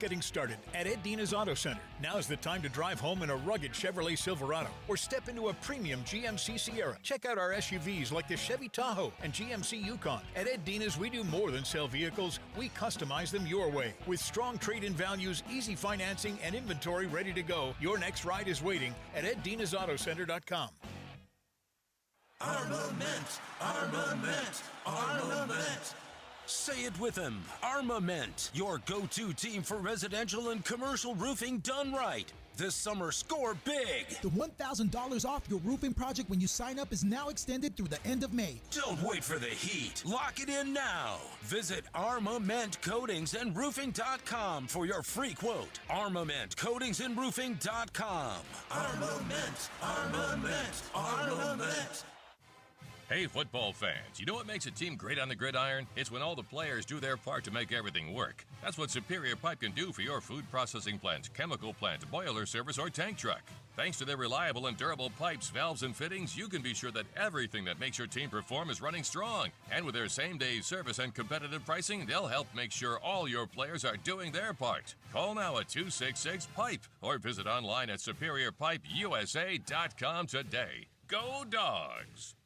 Getting started at Ed Dina's Auto Center. Now's the time to drive home in a rugged Chevrolet Silverado or step into a premium GMC Sierra. Check out our SUVs like the Chevy Tahoe and GMC Yukon. At Ed Dina's, we do more than sell vehicles. We customize them your way. With strong trade-in values, easy financing, and inventory ready to go, your next ride is waiting at EdDinasAutoCenter.com. Armament! Armament! Armament! Say it with him. Armament, your go-to team for residential and commercial roofing done right. This summer, score big. The $1,000 off your roofing project when you sign up is now extended through the end of May. Don't wait for the heat. Lock it in now. Visit ArmamentCoatingsAndRoofing.com for your free quote. ArmamentCoatingsAndRoofing.com. Armament! Armament! Armament! Hey, football fans, you know what makes a team great on the gridiron? It's when all the players do their part to make everything work. That's what Superior Pipe can do for your food processing plant, chemical plant, boiler service, or tank truck. Thanks to their reliable and durable pipes, valves, and fittings, you can be sure that everything that makes your team perform is running strong. And with their same-day service and competitive pricing, they'll help make sure all your players are doing their part. Call now at 266-PIPE or visit online at SuperiorPipeUSA.com today. Go Dogs!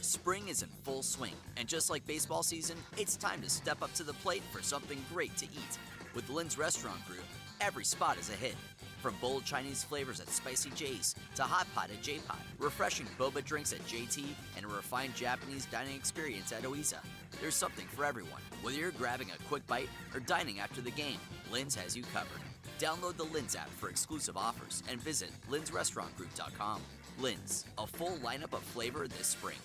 Spring is in full swing, and just like baseball season, it's time to step up to the plate for something great to eat. With Lynn's Restaurant Group, every spot is a hit. From bold Chinese flavors at Spicy J's to hot pot at J-Pot, refreshing boba drinks at JT, and a refined Japanese dining experience at Oiza. There's something for everyone. Whether you're grabbing a quick bite or dining after the game, Lynn's has you covered. Download the Lynn's app for exclusive offers and visit lynsrestaurantgroup.com. Lynn's, a full lineup of flavor this spring.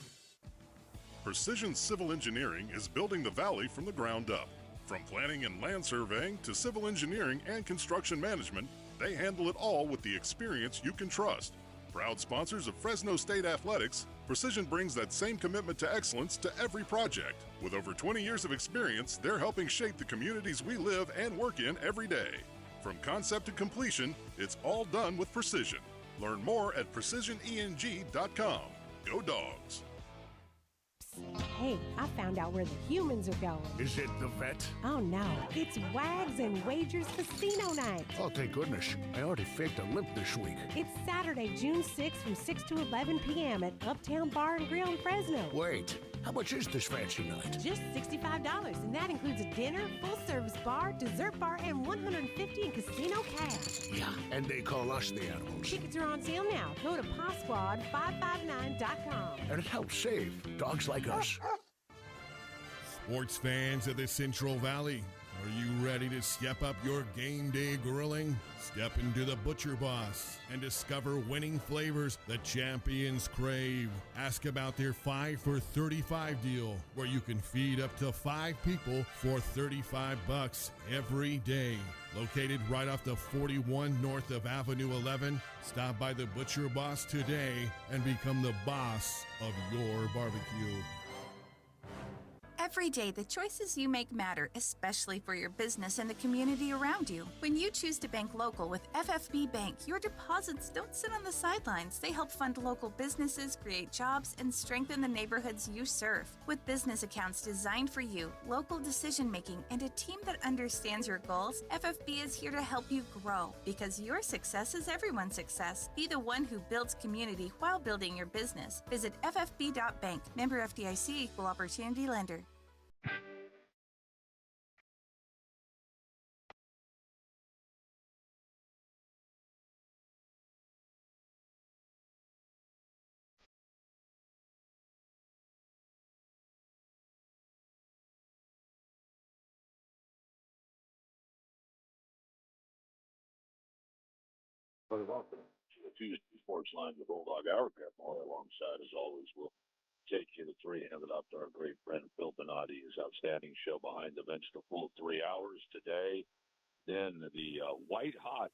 Precision Civil Engineering is building the Valley from the ground up. From planning and land surveying to civil engineering and construction management, they handle it all with the experience you can trust. Proud sponsors of Fresno State Athletics, Precision brings that same commitment to excellence to every project. With over 20 years of experience, they're helping shape the communities we live and work in every day. From concept to completion, it's all done with precision. Learn more at precisioneng.com. Go Dogs! Hey, I found out where the humans are going. Is it the vet? Oh no, it's Wags and Wagers Casino Night. Oh, thank goodness. I already faked a limp this week. It's Saturday, June 6th from 6 to 11 p.m. at Uptown Bar and Grill in Fresno. Wait, how much is this fancy night? Just $65, and that includes a dinner, full-service bar, dessert bar, and $150 in casino cash. Yeah, and they call us the animals. Tickets are on sale now. Go to PawSquad559.com. And it helps save dogs like us. Sports fans of the Central Valley, are you ready to step up your game day grilling? Step into the Butcher Boss and discover winning flavors the champions crave. Ask about their 5 for $35 deal, where you can feed up to 5 people for $35 every day. Located right off the 41 north of Avenue 11, stop by the Butcher Boss today and become the boss of your barbecue. Every day, the choices you make matter, especially for your business and the community around you. When you choose to bank local with FFB Bank, your deposits don't sit on the sidelines. They help fund local businesses, create jobs, and strengthen the neighborhoods you serve. With business accounts designed for you, local decision-making, and a team that understands your goals, FFB is here to help you grow. Because your success is everyone's success. Be the one who builds community while building your business. Visit ffb.bank. Member FDIC, Equal Opportunity Lender. Welcome to the Tuesday SportsLine, the Bulldog Hour. Grab Moore alongside, as always, we'll take you to 3, hand it off to our great friend Phil Donati, his outstanding show behind the bench, the full 3 hours today. Then the white-hot,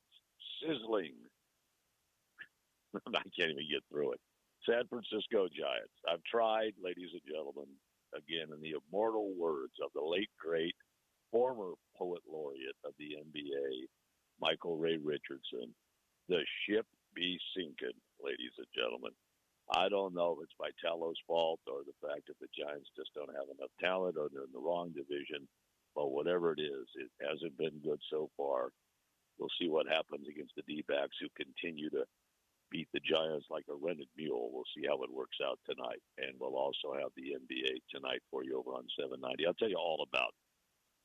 sizzling, I can't even get through it, San Francisco Giants. I've tried, ladies and gentlemen, again, in the immortal words of the late, great, former poet laureate of the NBA, Michael Ray Richardson, the ship be sinking, ladies and gentlemen. I don't know if it's Vitello's fault or the fact that the Giants just don't have enough talent or they're in the wrong division. But whatever it is, it hasn't been good so far. We'll see what happens against the D-backs, who continue to beat the Giants like a rented mule. We'll see how it works out tonight. And we'll also have the NBA tonight for you over on 790. I'll tell you all about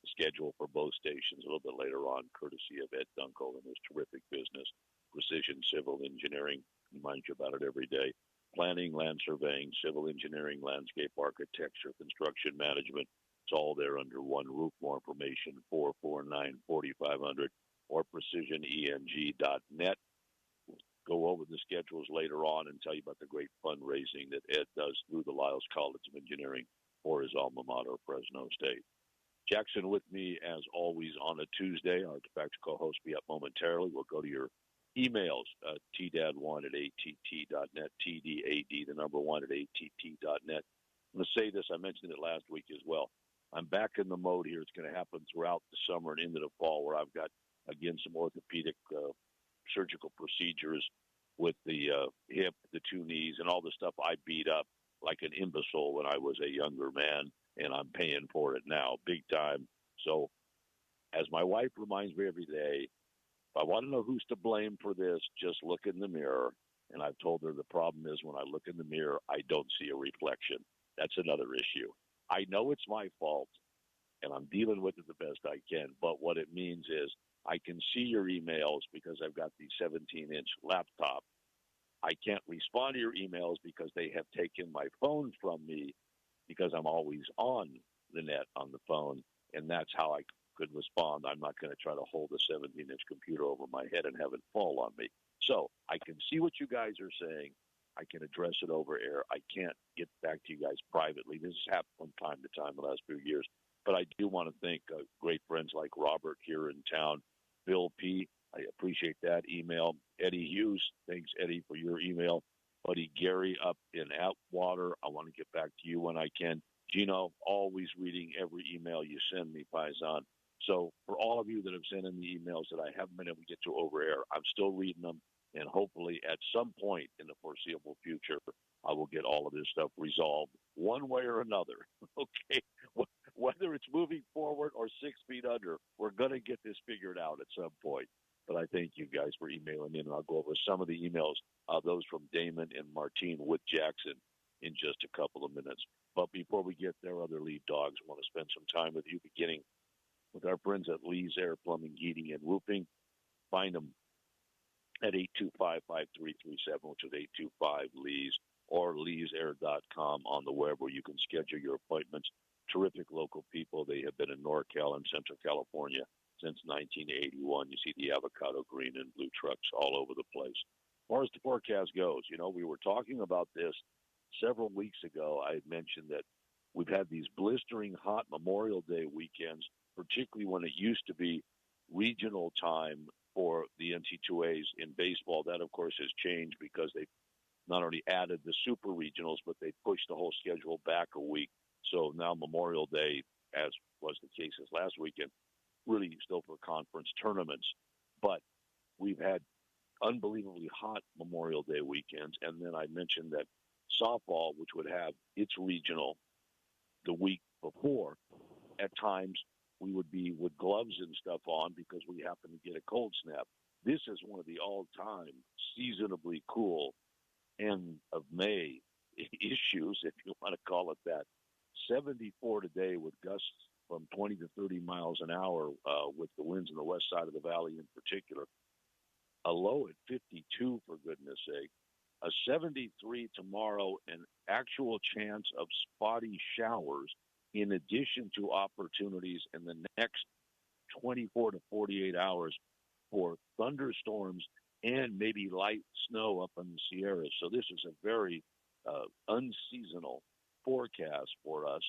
the schedule for both stations a little bit later on, courtesy of Ed Dunkel and his terrific business, Precision Civil Engineering. Remind you about it every day. Planning, land surveying, civil engineering, landscape architecture, construction management. It's all there under one roof. More information, 449-4500 or precisioneng.net. We'll go over the schedules later on and tell you about the great fundraising that Ed does through the Lyles College of Engineering for his alma mater, Fresno State. Jackson with me, as always, on a Tuesday. Our de facto co-host will be up momentarily. We'll go to your emails, tdad1@att.net, TDAD, the number 1 at att.net. I'm going to say this. I mentioned it last week as well. I'm back in the mode here. It's going to happen throughout the summer and into the fall, where I've got, again, some orthopedic surgical procedures with the hip, the two knees, and all the stuff I beat up like an imbecile when I was a younger man, and I'm paying for it now, big time. So, as my wife reminds me every day, if I want to know who's to blame for this, just look in the mirror. And I've told her the problem is when I look in the mirror, I don't see a reflection. That's another issue. I know it's my fault, and I'm dealing with it the best I can. But what it means is I can see your emails because I've got the 17-inch laptop. I can't respond to your emails because they have taken my phone from me because I'm always on the net on the phone, and that's how I could respond. I'm not going to try to hold a 17-inch computer over my head and have it fall on me. So I can see what you guys are saying. I can address it over air. I can't get back to you guys privately. This has happened from time to time the last few years. But I do want to thank great friends like Robert here in town, Bill P. I appreciate that email. Eddie Hughes, thanks, Eddie, for your email. Buddy Gary up in Atwater, I want to get back to you when I can. Gino, always reading every email you send me, Paisan. So for all of you that have sent in the emails that I haven't been able to get to over air, I'm still reading them. And hopefully at some point in the foreseeable future, I will get all of this stuff resolved one way or another. Okay? Whether it's moving forward or 6 feet under, we're going to get this figured out at some point. But I thank you guys for emailing in, and I'll go over some of the emails, those from Damon and Martine with Jackson, in just a couple of minutes. But before we get there, other lead dogs, I want to spend some time with you, beginning with our friends at Lee's Air Plumbing, Heating, and Roofing. Find them at 825-5337, which is 825-LEES, or leesair.com on the web, where you can schedule your appointments. Terrific local people. They have been in NorCal and Central California since 1981. You see the avocado green and blue trucks all over the place. As far as the forecast goes, we were talking about this several weeks ago. I had mentioned that we've had these blistering hot Memorial Day weekends, particularly when it used to be regional time for the NC2As in baseball. That, of course, has changed because they've not only added the super regionals, but they pushed the whole schedule back a week. So now Memorial Day, as was the case this last weekend, really still for conference tournaments. But we've had unbelievably hot Memorial Day weekends. And then I mentioned that softball, which would have its regional the week before, at times we would be with gloves and stuff on because we happen to get a cold snap. This is one of the all-time seasonably cool end of May issues, if you want to call it that. 74 today with gusts from 20 to 30 miles an hour with the winds in the west side of the valley in particular. A low at 52, for goodness sake. A 73 tomorrow, an actual chance of spotty showers in addition to opportunities in the next 24 to 48 hours for thunderstorms and maybe light snow up in the Sierras. So this is a very unseasonal forecast for us.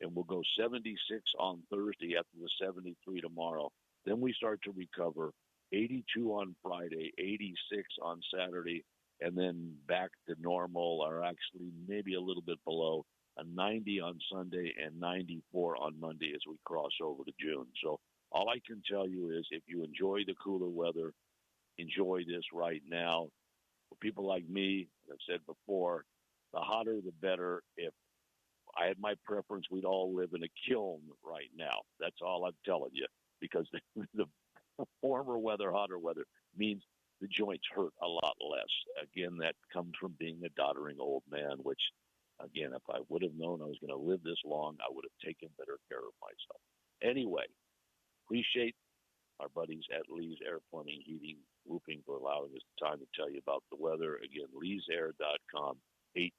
And we'll go 76 on Thursday after the 73 tomorrow. Then we start to recover. 82 on Friday, 86 on Saturday, and then back to normal, or actually maybe a little bit below, a 90 on Sunday and 94 on Monday as we cross over to June. So all I can tell you is if you enjoy the cooler weather, enjoy this right now. For people like me, as I've said before, the hotter the better. If I had my preference. We'd all live in a kiln right now. That's all I'm telling you, because the warmer weather, hotter weather means the joints hurt a lot less. Again, that comes from being a doddering old man, which, again, if I would have known I was going to live this long, I would have taken better care of myself. Anyway, appreciate our buddies at Lee's Air Plumbing, Heating, Roofing for allowing us the time to tell you about the weather. Again, leesair.com, 825-5337,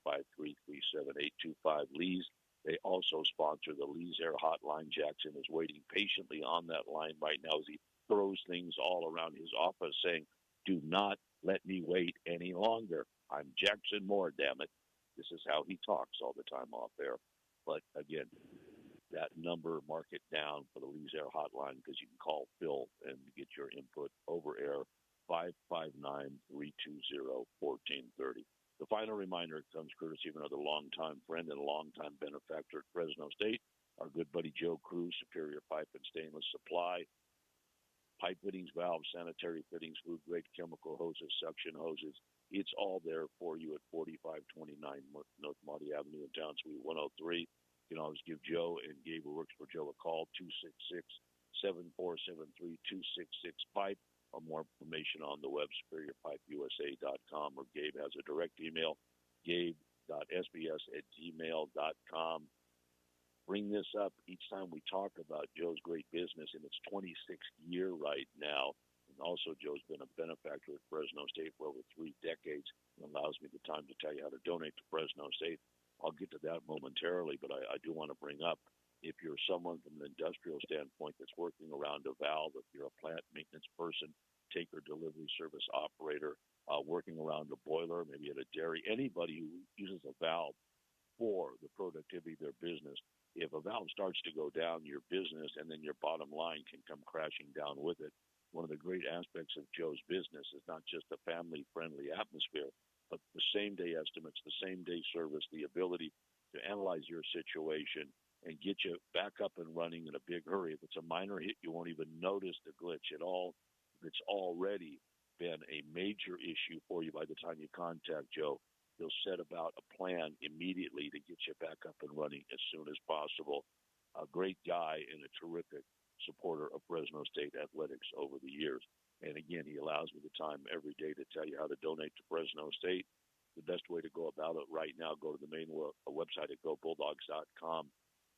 825 Lee's. They also sponsor the Lee's Air Hotline. Jackson is waiting patiently on that line right now as he throws things all around his office saying, do not let me wait any longer. I'm Jackson Moore, damn it. This is how he talks all the time off air. But again, that number, mark it down for the Lee's Air Hotline, because you can call Phil and get your input over air, 559-320-1430. The final reminder comes courtesy of another longtime friend and a longtime benefactor at Fresno State, our good buddy Joe Cruz, Superior Pipe and Stainless Supply. Pipe fittings, valves, sanitary fittings, food-grade chemical hoses, suction hoses. It's all there for you at 4529 North Marty Avenue in Town Suite 103. You can always give Joe and Gabe, who works for Joe, a call, 266-7473-2665. Or more information on the web, superiorpipeusa.com, or Gabe has a direct email, gabe.sbs@gmail.com. Bring this up each time we talk about Joe's great business in its 26th year right now. And also, Joe's been a benefactor at Fresno State for over 3 decades. It allows me the time to tell you how to donate to Fresno State. I'll get to that momentarily, but I do want to bring up, if you're someone from an industrial standpoint that's working around a valve, if you're a plant maintenance person, taker, delivery service operator, working around a boiler, maybe at a dairy, anybody who uses a valve for the productivity of their business, if a valve starts to go down, your business and then your bottom line can come crashing down with it. One of the great aspects of Joe's business is not just a family-friendly atmosphere, but the same-day estimates, the same-day service, the ability to analyze your situation and get you back up and running in a big hurry. If it's a minor hit, you won't even notice the glitch at all. It's already been a major issue for you by the time you contact Joe. He'll set about a plan immediately to get you back up and running as soon as possible. A great guy and a terrific supporter of Fresno State athletics over the years. And again, he allows me the time every day to tell you how to donate to Fresno State. The best way to go about it right now, go to the main website at gobulldogs.com.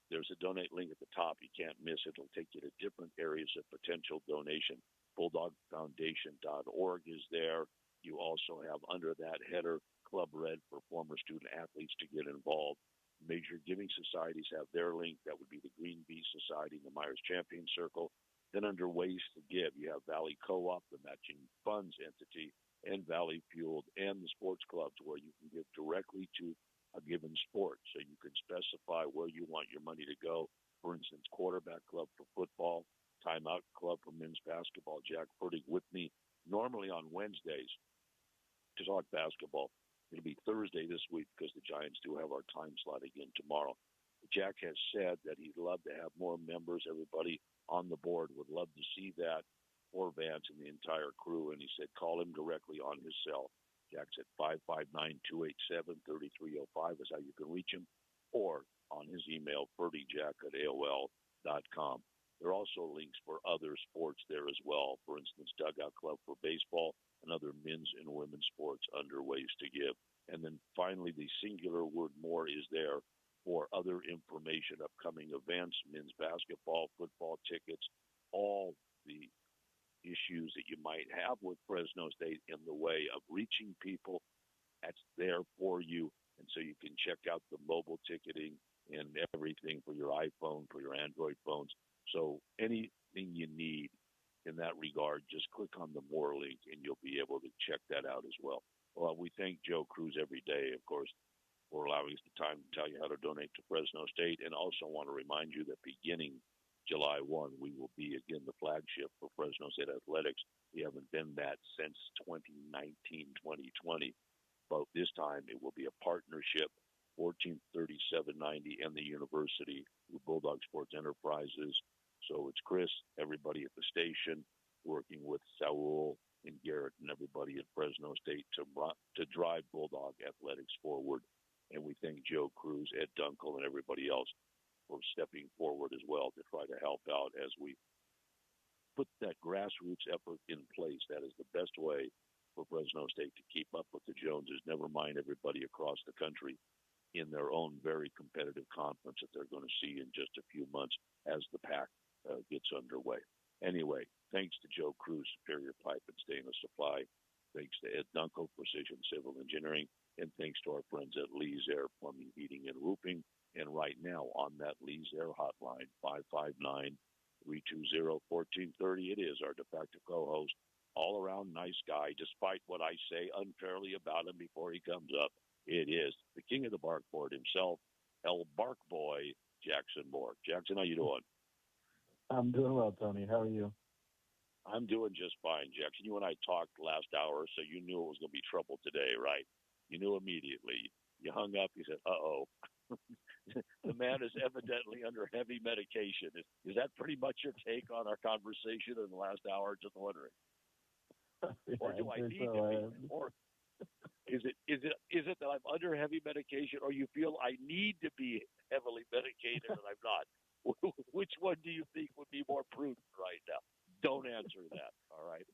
There's a donate link at the top. You can't miss it. It'll take you to different areas of potential donation. BulldogFoundation.org is there. You also have under that header Club Red for former student athletes to get involved. Major giving societies have their link. That would be the Green Bee Society and the Myers Champion Circle. Then under Ways to Give, you have Valley Co-op, the matching funds entity, and Valley Fueled, and the sports clubs, where you can give directly to a given sport. So you can specify where you want your money to go. For instance, quarterback club for football, timeout club for men's basketball. Jack Purdy with me normally on Wednesdays to talk basketball. It'll be Thursday this week because the Giants do have our time slot again tomorrow. Jack has said that he'd love to have more members. Everybody on the board would love to see that, or Vance and the entire crew. And he said call him directly on his cell. Jack's at 559-287-3305 is how you can reach him, or on his email, ferdyjack@aol.com. There are also links for other sports there as well. For instance, Dugout Club for baseball and other men's and women's sports under Ways to Give. And then finally, the singular word more is there for other information, upcoming events, men's basketball, football tickets, all the issues that you might have with Fresno State in the way of reaching people. That's there for you. And so you can check out the mobile ticketing and everything for your iPhone, for your Android phones. So anything you need in that regard, just click on the More link and you'll be able to check that out as well. Well, we thank Joe Cruz every day, of course, for allowing us the time to tell you how to donate to Fresno State. And also want to remind you that beginning July 1, we will be again the flagship for Fresno State Athletics. We haven't been that since 2019-2020. But this time it will be a partnership, 143790 and the university with Bulldog Sports Enterprises. So it's Chris, everybody at the station, working with Saul and Garrett and everybody at Fresno State to drive Bulldog athletics forward. And we thank Joe Cruz, Ed Dunkel, and everybody else for stepping forward as well to try to help out as we put that grassroots effort in place. That is the best way for Fresno State to keep up with the Joneses, never mind everybody across the country in their own very competitive conference that they're going to see in just a few months as the pack gets underway. Anyway, thanks to Joe Cruz, Superior Pipe and Stainless Supply. Thanks to Ed Dunkel, Precision Civil Engineering. And thanks to our friends at Lee's Air Plumbing, Heating, and Roofing. And right now on that Lee's Air hotline, 559-320-1430, it is our de facto co-host, all-around nice guy, despite what I say unfairly about him before he comes up. It is the king of the barkboard himself, El Bark Boy, Jackson Moore. Jackson, how you doing? I'm doing well, Tony. How are you? I'm doing just fine, Jackson. You and I talked last hour, so you knew it was going to be trouble today, right? You knew immediately. You hung up. You said, uh-oh. The man is evidently under heavy medication. Is that pretty much your take on our conversation in the last hour? Just wondering. Yeah, or do I need to be? Or is it that I'm under heavy medication, or you feel I need to be heavily medicated and I'm not? Which one do you think would be more prudent right now? Don't answer that. All right.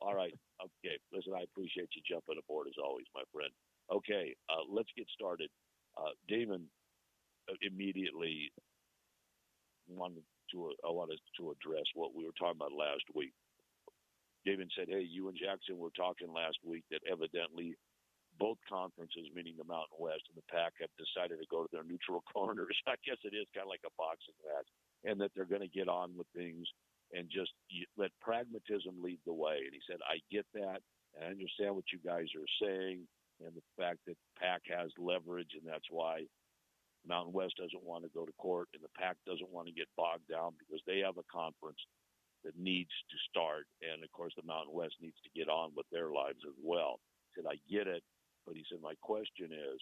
All right. Okay. Listen, I appreciate you jumping aboard as always, my friend. Okay. Let's get started. Damon immediately wanted to address what we were talking about last week. Damon said, hey, you and Jackson were talking last week that evidently both conferences, meaning the Mountain West and the Pac, have decided to go to their neutral corners. I guess it is kind of like a boxing match, and that they're going to get on with things and just let pragmatism lead the way. And he said, I get that, and I understand what you guys are saying, and the fact that Pac has leverage, and that's why Mountain West doesn't want to go to court, and the Pac doesn't want to get bogged down because they have a conference that needs to start, and of course the Mountain West needs to get on with their lives as well. He said, I get it, but he said, my question is,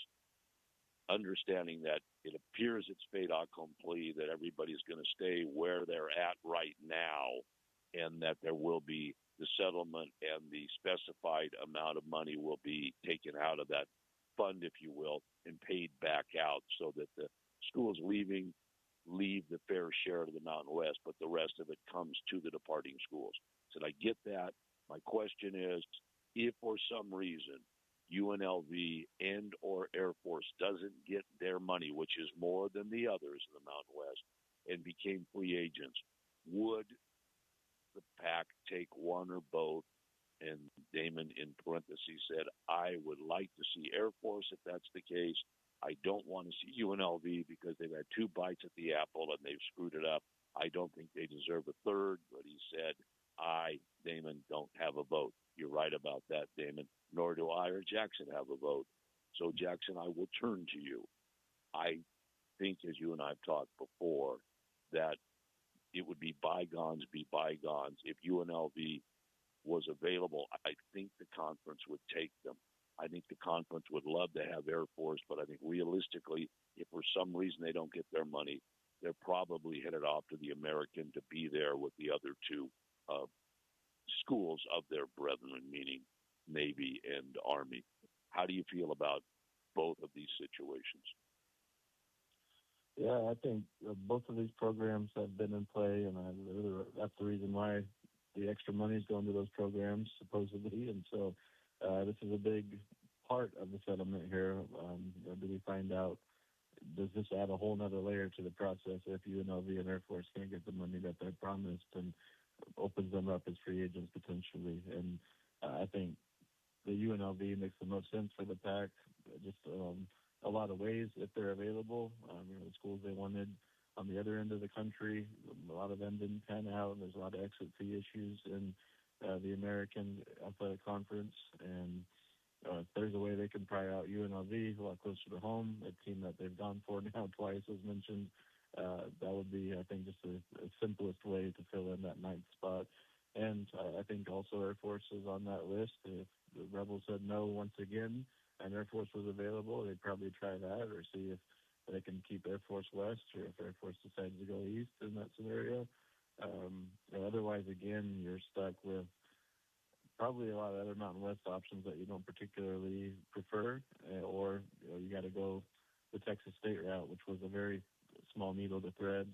understanding that it appears it's fait accompli, that everybody's going to stay where they're at right now, and that there will be the settlement and the specified amount of money will be taken out of that fund, if you will, and paid back out so that the schools leave the fair share to the Mountain West, but the rest of it comes to the departing schools. I said, I get that. My question is, if for some reason UNLV and or Air Force doesn't get their money, which is more than the others in the Mountain West, and became free agents, would the Pac take one or both? And Damon, in parentheses, said, I would like to see Air Force if that's the case. I don't want to see UNLV because they've had two bites at the apple and they've screwed it up. I don't think they deserve a third, but he said, I, Damon, don't have a vote. You're right about that, Damon. Nor do I or Jackson have a vote. So, Jackson, I will turn to you. I think, as you and I have talked before, that it would be bygones be bygones. If UNLV was available, I think the conference would take them. I think the conference would love to have Air Force, but I think realistically, if for some reason they don't get their money, they're probably headed off to the American to be there with the other two schools of their brethren, meaning Navy and Army. How do you feel about both of these situations? Yeah, I think both of these programs have been in play, and that's the reason why the extra money is going to those programs, supposedly. And so this is a big part of the settlement here. Do we find out, does this add a whole nother layer to the process if UNLV and Air Force can't get the money that they're promised, and opens them up as free agents potentially? And I think the UNLV makes the most sense for the Pac, just a lot of ways if they're available. The schools they wanted on the other end of the country, a lot of them didn't pan out. There's a lot of exit fee issues in the American Athletic Conference. And if there's a way they can pry out UNLV a lot closer to home, a team that they've gone for now twice, as mentioned, that would be, I think, just the simplest way to fill in that ninth spot. And I think also Air Force is on that list. If the Rebels said no once again and Air Force was available, they'd probably try that or see if they can keep Air Force West or if Air Force decides to go east in that scenario. Otherwise, again, you're stuck with probably a lot of other Mountain West options that you don't particularly prefer, or you got to go the Texas State route, which was a very small needle to thread.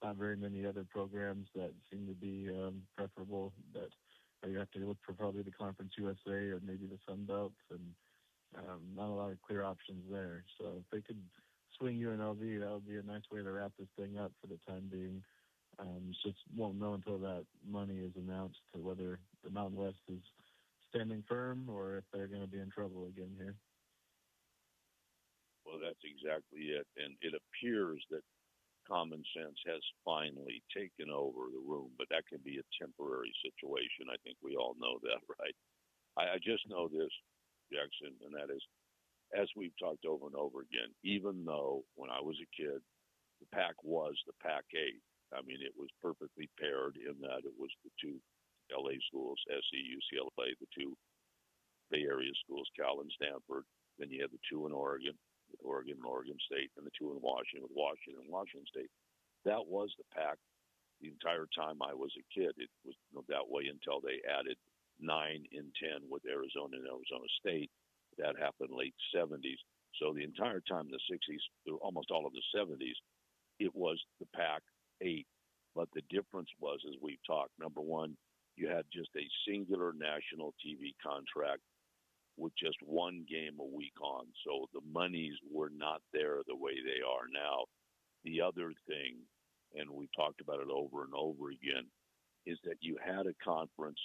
Not very many other programs that seem to be preferable. That you have to look for probably the Conference USA or maybe the Sun Belt, and not a lot of clear options there. So if they could swing UNLV, that would be a nice way to wrap this thing up for the time being. Just won't know until that money is announced to whether the Mountain West is standing firm or if they're going to be in trouble again here. Well, that's exactly it. And it appears that common sense has finally taken over the room, but that can be a temporary situation. I think we all know that, right? I just know this, Jackson, and that is, as we've talked over and over again, even though when I was a kid, the Pac was the Pac-8. I mean, it was perfectly paired in that it was the two LA schools, SC, UCLA, the two Bay Area schools, Cal and Stanford. Then you had the two in Oregon, with Oregon and Oregon State, and the two in Washington, with Washington and Washington State. That was the Pac the entire time I was a kid. It was that way until they added 9 and 10 with Arizona and Arizona State. That happened late 70s. So the entire time in the 60s, through almost all of the 70s, it was the Pac-8. But the difference was, as we've talked, number one, you had just a singular national TV contract with just one game a week on. So the monies were not there the way they are now. The other thing, and we talked about it over and over again, is that you had a conference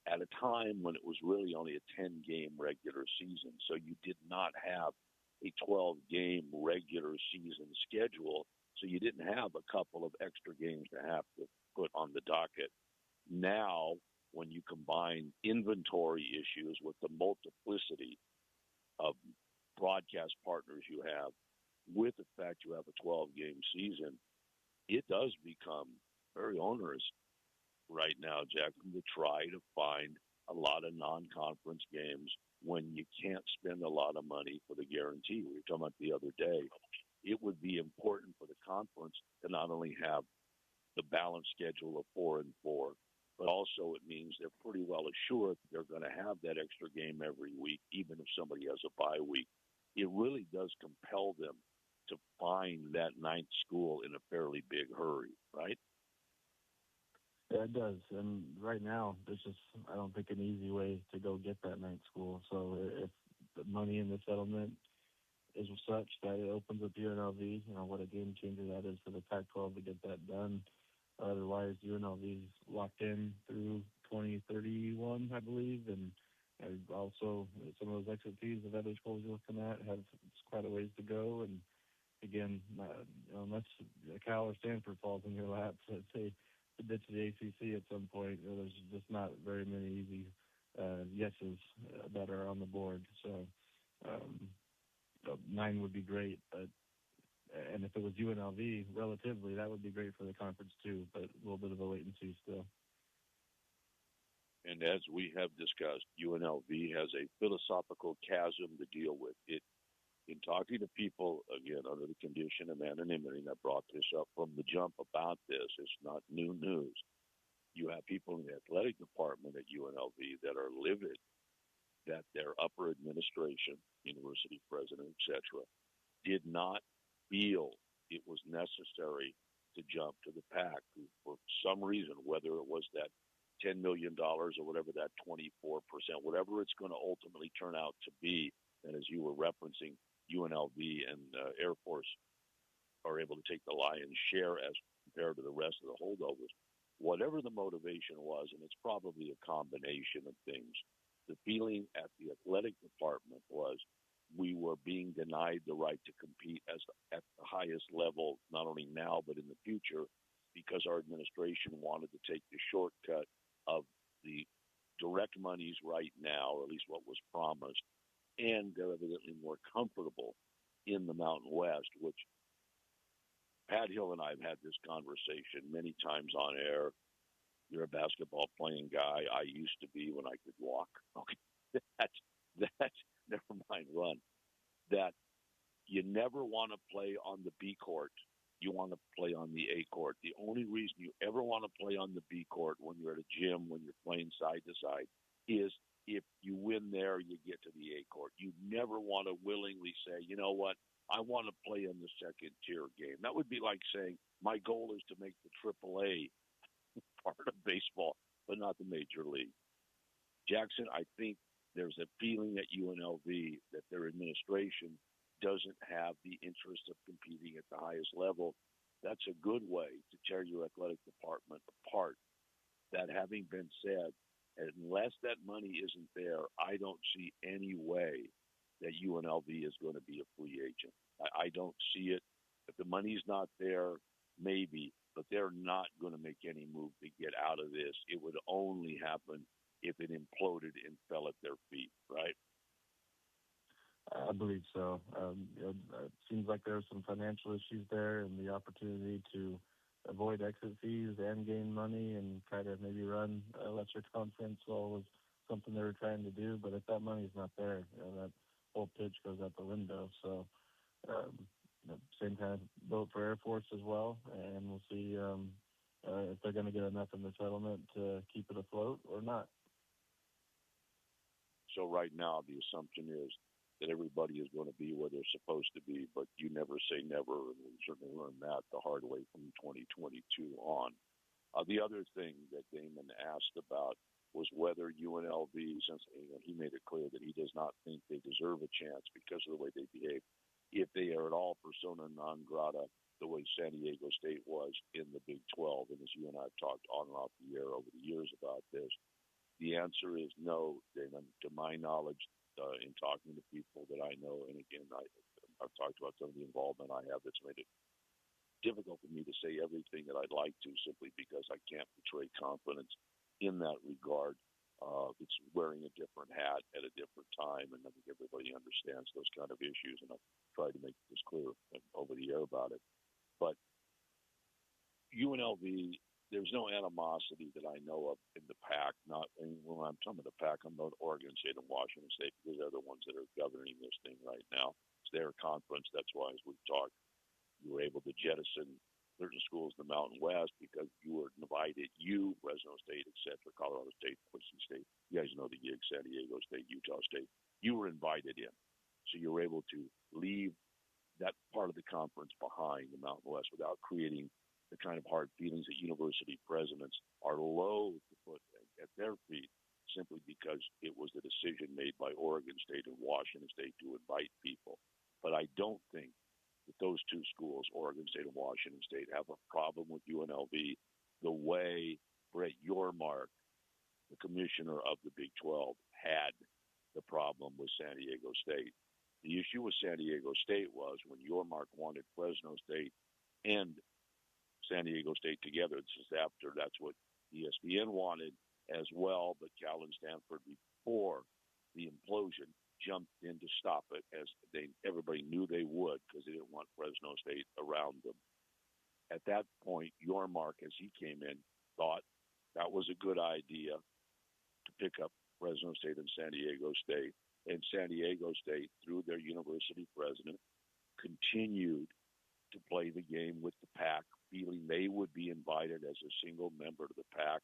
at a time when it was really only a 10-game regular season. So you did not have a 12-game regular season schedule. So you didn't have a couple of extra games to have to put on the docket. Now, when you combine inventory issues with the multiplicity of broadcast partners you have, with the fact you have a 12-game season, it does become very onerous right now, Jackson, to try to find a lot of non-conference games when you can't spend a lot of money for the guarantee. We were talking about the other day. It would be important for the conference to not only have the balanced schedule of 4 and 4, but also it means they're pretty well assured they're going to have that extra game every week, even if somebody has a bye week. It really does compel them to find that ninth school in a fairly big hurry, right? Yeah, it does. And right now, there's just, I don't think, an easy way to go get that ninth school. So if the money in the settlement is such that it opens up UNLV, what a game changer that is for the Pac-12 to get that done. Otherwise, UNLV is locked in through 2031, I believe, and also some of those exit fees of other schools you're looking at have quite a ways to go. And again, unless Cal or Stanford falls in your lap to say to ditch the ACC at some point, there's just not very many easy yeses that are on the board. So 9 would be great, and if it was UNLV, relatively, that would be great for the conference too, but a little bit of a wait and see still. And as we have discussed, UNLV has a philosophical chasm to deal with. In talking to people, again, under the condition of anonymity, that brought this up from the jump about this, it's not new news. You have people in the athletic department at UNLV that are livid that their upper administration, university president, etc., did not feel it was necessary to jump to the Pac for some reason, whether it was that $10 million or whatever, that 24%, whatever it's going to ultimately turn out to be. And as you were referencing, UNLV and Air Force are able to take the lion's share as compared to the rest of the holdovers. Whatever the motivation was, and it's probably a combination of things, the feeling at the athletic department was we were being denied the right to compete at the highest level, not only now but in the future, because our administration wanted to take the shortcut of the direct monies right now, or at least what was promised, and they're evidently more comfortable in the Mountain West, which Pat Hill and I have had this conversation many times on air. You're a basketball playing guy. I used to be when I could walk. Okay, that's never mind run. That you never want to play on the B court you want to play on the A court. The only reason you ever want to play on the B court when you're at a gym, when you're playing side to side, is if you win there, you get to the A court. You never want to willingly say, you know what, I want to play in the second tier game. That would be like saying, my goal is to make the AAA part of baseball, but not the major league. Jackson, I think there's a feeling at UNLV that their administration doesn't have the interest of competing at the highest level. That's a good way to tear your athletic department apart. That having been said, unless that money isn't there, I don't see any way that UNLV is going to be a free agent. I don't see it. If the money's not there, maybe, but they're not going to make any move to get out of this. It would only happen if it imploded and fell at their feet, right? I believe so. It seems like there's some financial issues there, and the opportunity to avoid exit fees and gain money and try to maybe run a lesser conference was something they were trying to do. But if that money's not there, that whole pitch goes out the window. So same kind of vote for Air Force as well, and we'll see if they're going to get enough in the settlement to keep it afloat or not. So right now, the assumption is that everybody is going to be where they're supposed to be, but you never say never, and we certainly learned that the hard way from 2022 on. The other thing that Damon asked about was whether UNLV, since he made it clear that he does not think they deserve a chance because of the way they behave, if they are at all persona non grata the way San Diego State was in the Big 12, and as you and I have talked on and off the air over the years about this, the answer is no, Damon. To my knowledge, in talking to people that I know, and again, I've talked about some of the involvement I have that's made it difficult for me to say everything that I'd like to simply because I can't betray confidence in that regard. It's wearing a different hat at a different time, and I think everybody understands those kind of issues, and I've tried to make this clear over the air about it. But UNLV, there's no animosity that I know of in the PAC. When I'm talking about the PAC, I'm about Oregon State and Washington State because they're the ones that are governing this thing right now. It's their conference. That's why, as we've talked, you were able to jettison certain schools in the Mountain West because you were invited, Fresno State, et cetera, Colorado State, Boise State. You guys know the gig, San Diego State, Utah State. You were invited in. So you were able to leave that part of the conference behind, the Mountain West, without creating the kind of hard feelings that university presidents are loath to put at their feet simply because it was the decision made by Oregon State and Washington State to invite people. But I don't think that those two schools, Oregon State and Washington State, have a problem with UNLV the way Brett Yormark, the commissioner of the Big 12, had the problem with San Diego State. The issue with San Diego State was when Yormark wanted Fresno State and San Diego State together. This is after that's what ESPN wanted as well, but Cal and Stanford, before the implosion, jumped in to stop it, as everybody knew they would because they didn't want Fresno State around them. At that point, Yormark, as he came in, thought that was a good idea to pick up Fresno State and San Diego State. And San Diego State, through their university president, continued to play the game with the PAC, feeling they would be invited as a single member to the PAC.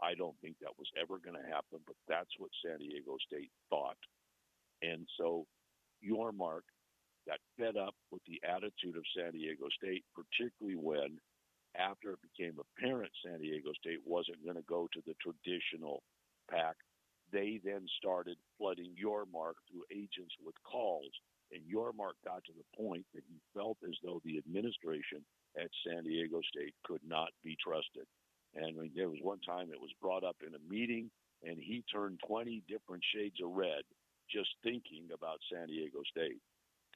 I don't think that was ever going to happen, but that's what San Diego State thought. And so Yormark got fed up with the attitude of San Diego State, particularly when, after it became apparent San Diego State wasn't going to go to the traditional PAC, they then started flooding Yormark through agents with calls. And Yormark got to the point that he felt as though the administration at San Diego State could not be trusted. And there was one time it was brought up in a meeting, and he turned 20 different shades of red just thinking about San Diego State.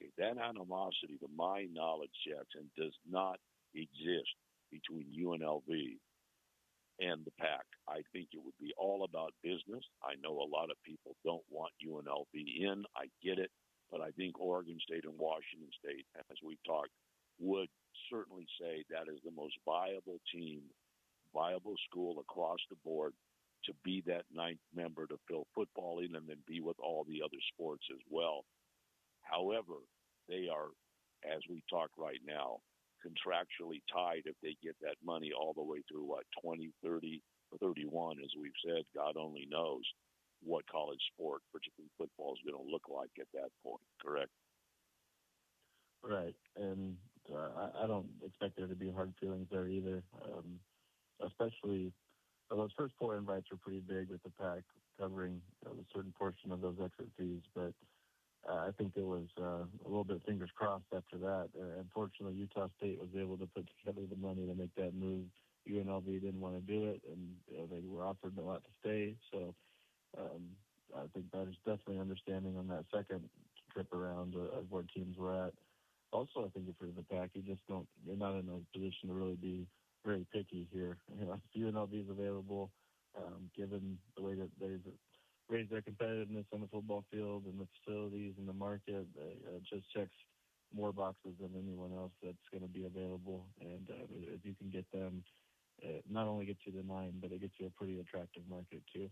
Okay, that animosity, to my knowledge, Jackson, does not exist between UNLV and the PAC. I think it would be all about business. I know a lot of people don't want UNLV in. I get it. But I think Oregon State and Washington State, as we've talked, would certainly say that is the most viable team, viable school across the board to be that ninth member to fill football in and then be with all the other sports as well. However, they are, as we talk right now, contractually tied if they get that money all the way through, 20, 30, or 31, as we've said. God only knows what college sport, particularly football, is going to look like at that point, correct? Right, and I don't expect there to be hard feelings there either, especially those first 4 invites were pretty big with the PAC covering a certain portion of those exit fees, but I think it was a little bit fingers crossed after that. Unfortunately, Utah State was able to put together the money to make that move. UNLV didn't want to do it, and they were offered a lot to stay. So I think that is definitely understanding on that second trip around of where teams were at. Also, I think if you're the PAC, you're not in a position to really be very picky here. If UNLV is available, given the way that they've raised their competitiveness on the football field and the facilities and the market, it just checks more boxes than anyone else that's going to be available. And if you can get them, not only get you to 9, but it gets you a pretty attractive market too.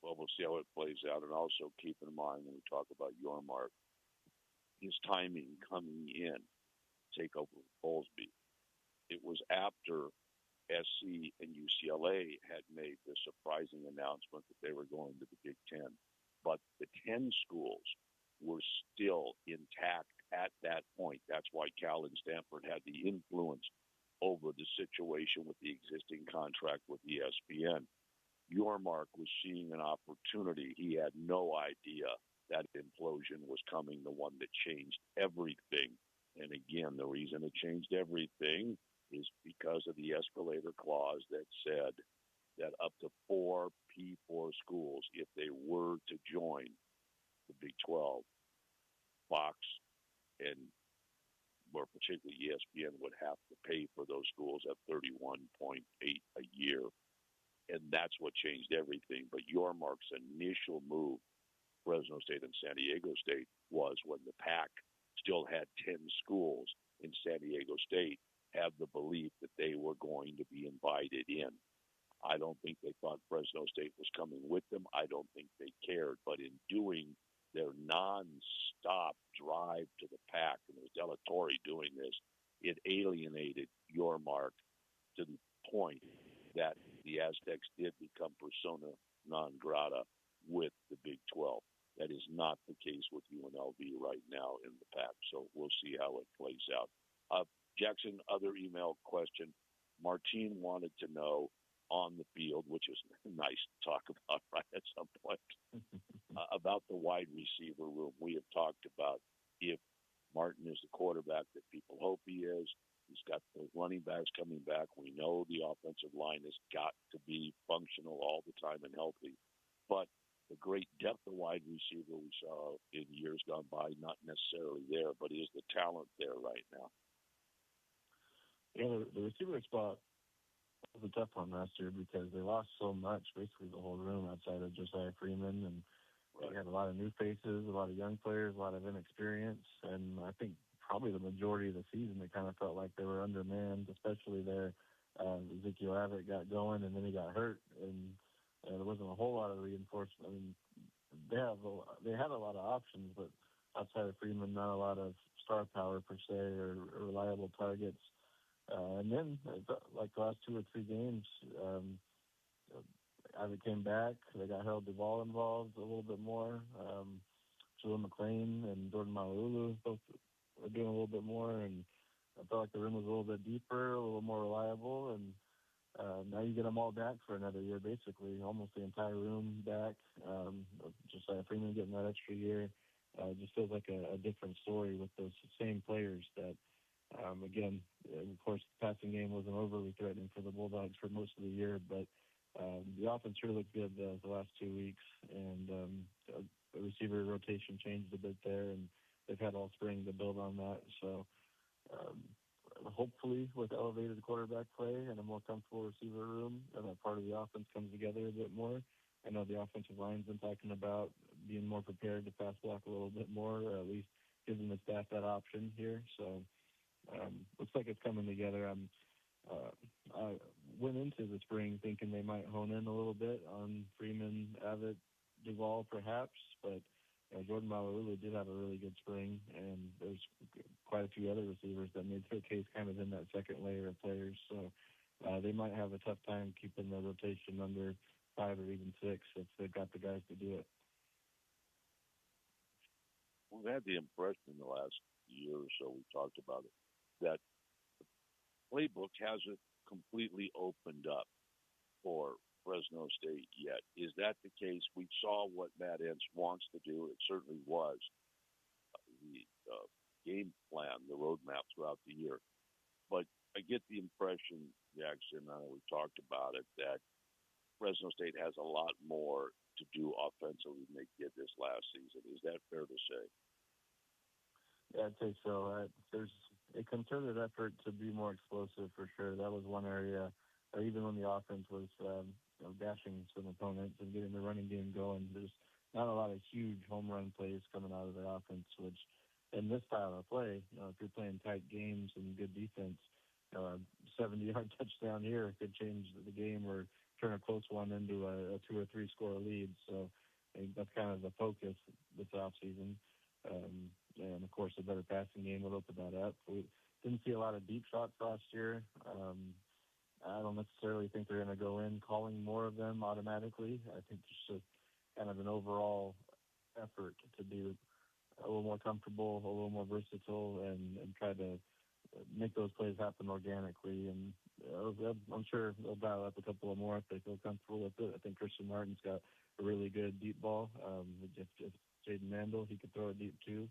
Well, we'll see how it plays out. And also keep in mind when we talk about Yormark, his timing coming in, take over Bowlesby. It was after SC and UCLA had made the surprising announcement that they were going to the Big Ten. But the 10 schools were still intact at that point. That's why Cal and Stanford had the influence over the situation with the existing contract with ESPN. Yormark was seeing an opportunity. He had no idea that implosion was coming, the one that changed everything. And again, the reason it changed everything is because of the escalator clause that said that up to 4 P4 schools, if they were to join the Big 12, Fox and more particularly ESPN would have to pay for those schools at $31.8 a year. And that's what changed everything. But Yormark's initial move, Fresno State and San Diego State, was when the PAC still had 10 schools in San Diego State have the belief that they were going to be invited in. I don't think they thought Fresno State was coming with them. I don't think they cared. But in doing their nonstop drive to the PAC, and it was Delatorre doing this, it alienated Yormark to the point that the Aztecs did become persona non grata with the Big 12. That is not the case with UNLV right now in the PAC, so we'll see how it plays out. Jackson, other email question. Martine wanted to know on the field, which is nice to talk about right at some point, about the wide receiver room. We have talked about if Martin is the quarterback that people hope he is. He's got the running backs coming back. We know the offensive line has got to be functional all the time and healthy. But the great depth of wide receiver we saw in years gone by, not necessarily there, but is the talent there right now? Yeah, the receiver spot was a tough one last year because they lost so much, basically the whole room outside of Josiah Freeman, and they had a lot of new faces, a lot of young players, a lot of inexperience, and I think probably the majority of the season it kind of felt like they were undermanned, especially there. Ezekiel Abbott got going, and then he got hurt, and there wasn't a whole lot of reinforcement. I mean, they had a lot of options, but outside of Freeman, not a lot of star power per se or reliable targets. And then, like the last 2 or 3 games, Abbott came back. They got Harold Duvall involved a little bit more. Jaleel McClain and Jordan Malulu both were doing a little bit more, and I felt like the room was a little bit deeper, a little more reliable, and now you get them all back for another year, basically, almost the entire room back. Just like Freeman getting that extra year, just feels like a different story with those same players that, again, of course, the passing game wasn't overly threatening for the Bulldogs for most of the year, but the offense sure looked good the last 2 weeks, and the receiver rotation changed a bit there, and they've had all spring to build on that. So hopefully with elevated quarterback play and a more comfortable receiver room, that part of the offense comes together a bit more. I know the offensive line's been talking about being more prepared to pass block a little bit more, or at least giving the staff that option here. So looks like it's coming together. I went into the spring thinking they might hone in a little bit on Freeman, Abbott, Duvall perhaps, but Jordan Malauulu did have a really good spring, and there's quite a few other receivers that made their case kind of in that second layer of players. So they might have a tough time keeping the rotation under 5 or even 6 if they've got the guys to do it. We've had the impression in the last year or so, we talked about it, that the playbook hasn't completely opened up for Fresno State yet. Is that the case? We saw what Matt Entz wants to do. It certainly was the game plan, the roadmap throughout the year. But I get the impression, Jackson, we talked about it, that Fresno State has a lot more to do offensively than they did this last season. Is that fair to say? Yeah, I'd say so. There's a concerted effort to be more explosive for sure. That was one area, even when the offense was dashing some opponents and getting the running game going. There's not a lot of huge home run plays coming out of the offense, which in this style of play, if you're playing tight games and good defense, a 70-yard touchdown here could change the game or turn a close one into a 2 or 3 score lead. So I think that's kind of the focus this offseason. And, of course, a better passing game would open that up. We didn't see a lot of deep shots last year. I don't necessarily think they're going to go in calling more of them automatically. I think it's just kind of an overall effort to be a little more comfortable, a little more versatile, and try to make those plays happen organically. And I'm sure they'll dial up a couple of more if they feel comfortable with it. I think Christian Martin's got a really good deep ball. If Jaden Mandel, he could throw it deep too.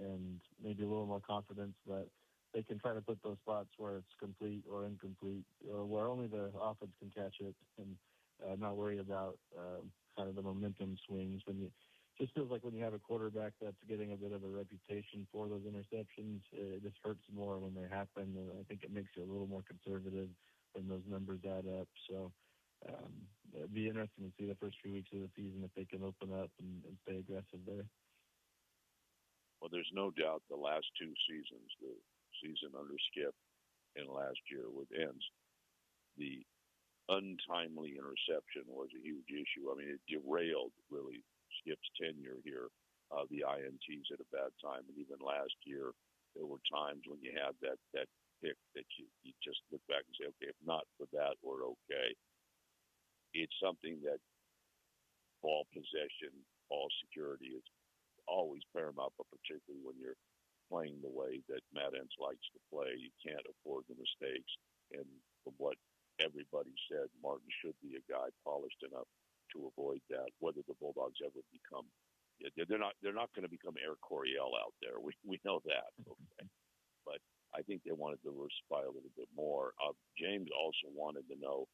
And maybe a little more confidence that they can try to put those spots where it's complete or incomplete, where only the offense can catch it, and not worry about kind of the momentum swings. Just feels like when you have a quarterback that's getting a bit of a reputation for those interceptions, it just hurts more when they happen. And I think it makes you a little more conservative when those numbers add up. So it'd be interesting to see the first few weeks of the season if they can open up and stay aggressive there. Well, there's no doubt the last 2 seasons, the season under Skip and last year with Entz, the untimely interception was a huge issue. I mean, it derailed really Skip's tenure here, the INTs at a bad time. And even last year, there were times when you had that pick that you just look back and say, okay, if not for that, we're okay. It's something that ball possession, ball security is always paramount, but particularly when you're playing the way that Matt Entz likes to play, you can't afford the mistakes. And from what everybody said, Martin should be a guy polished enough to avoid that. Whether the Bulldogs ever become, they're not going to become Air Coryell out there. We know that, okay. But I think they want to diversify a little bit more. James also wanted to know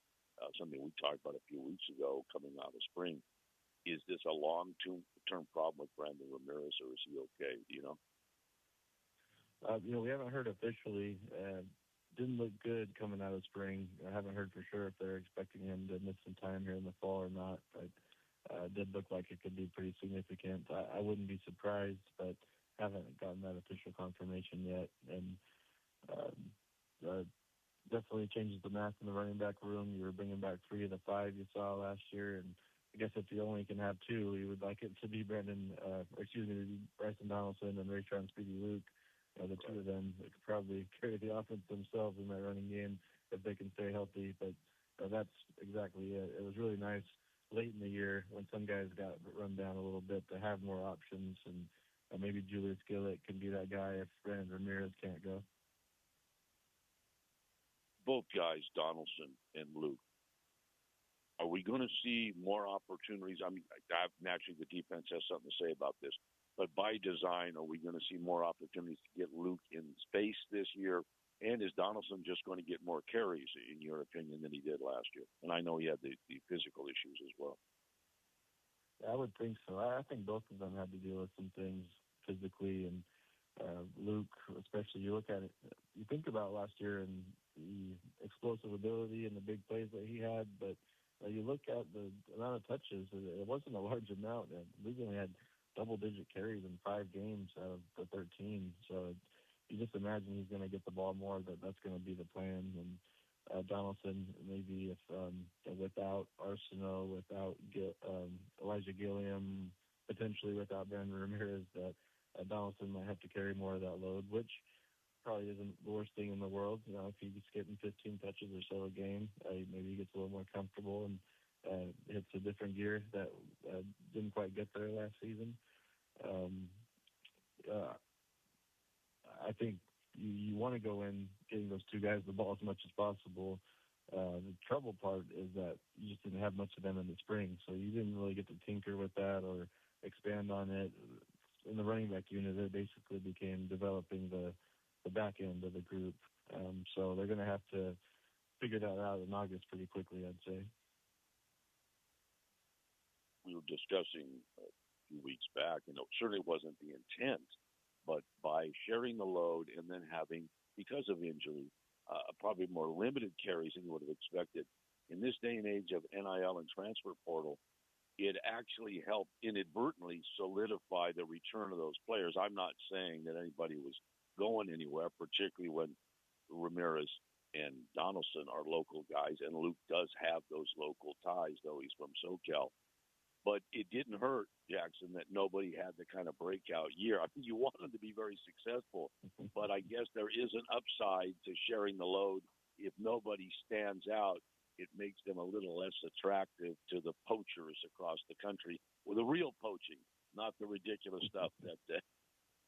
something we talked about a few weeks ago coming out of spring. Is this a long-term problem with Brandon Ramirez, or is he okay? Do you know? We haven't heard officially. Didn't look good coming out of spring. I haven't heard for sure if they're expecting him to miss some time here in the fall or not, but it did look like it could be pretty significant. I wouldn't be surprised, but haven't gotten that official confirmation yet. And definitely changes the math in the running back room. You were bringing back 3 of the 5 you saw last year, and I guess if you only can have 2, you would like it to be Bryson Donaldson and Rayshon Speedy Luke. The 2 of them that could probably carry the offense themselves in that running game if they can stay healthy. But that's exactly it. It was really nice late in the year when some guys got run down a little bit to have more options, and maybe Julius Gillett can be that guy if Brandon Ramirez can't go. Both guys, Donaldson and Luke, are we going to see more opportunities? I mean, naturally the defense has something to say about this, but by design, are we going to see more opportunities to get Luke in space this year? And is Donaldson just going to get more carries, in your opinion, than he did last year? And I know he had the physical issues as well. I would think so. I think both of them had to deal with some things physically, and Luke, especially, you look at it, you think about last year and the explosive ability and the big plays that he had, but you look at the amount of touches, it wasn't a large amount. Luke only had double-digit carries in 5 games out of the 13. So you just imagine he's going to get the ball more, that's going to be the plan. And Donaldson, maybe if without Arsenault, without Elijah Gilliam, potentially without Brandon Ramirez, that Donaldson might have to carry more of that load, which probably isn't the worst thing in the world. You know, if he's getting 15 touches or so a game, maybe he gets a little more comfortable and hits a different gear that didn't quite get there last season. I think you want to go in getting those two guys the ball as much as possible. The trouble part is that you just didn't have much of them in the spring, so you didn't really get to tinker with that or expand on it. In the running back unit, it basically became developing the back end of the group. So they're going to have to figure that out in August pretty quickly, I'd say. We were discussing a few weeks back, and it certainly wasn't the intent, but by sharing the load and then having, because of injury, probably more limited carries than you would have expected. In this day and age of NIL and transfer portal, it actually helped inadvertently solidify the return of those players. I'm not saying that anybody was going anywhere, particularly when Ramirez and Donaldson are local guys, and Luke does have those local ties, though he's from SoCal. But it didn't hurt, Jackson, that nobody had the kind of breakout year. I think you want them to be very successful, but I guess there is an upside to sharing the load. If nobody stands out, it makes them a little less attractive to the poachers across the country, with the real poaching, not the ridiculous stuff that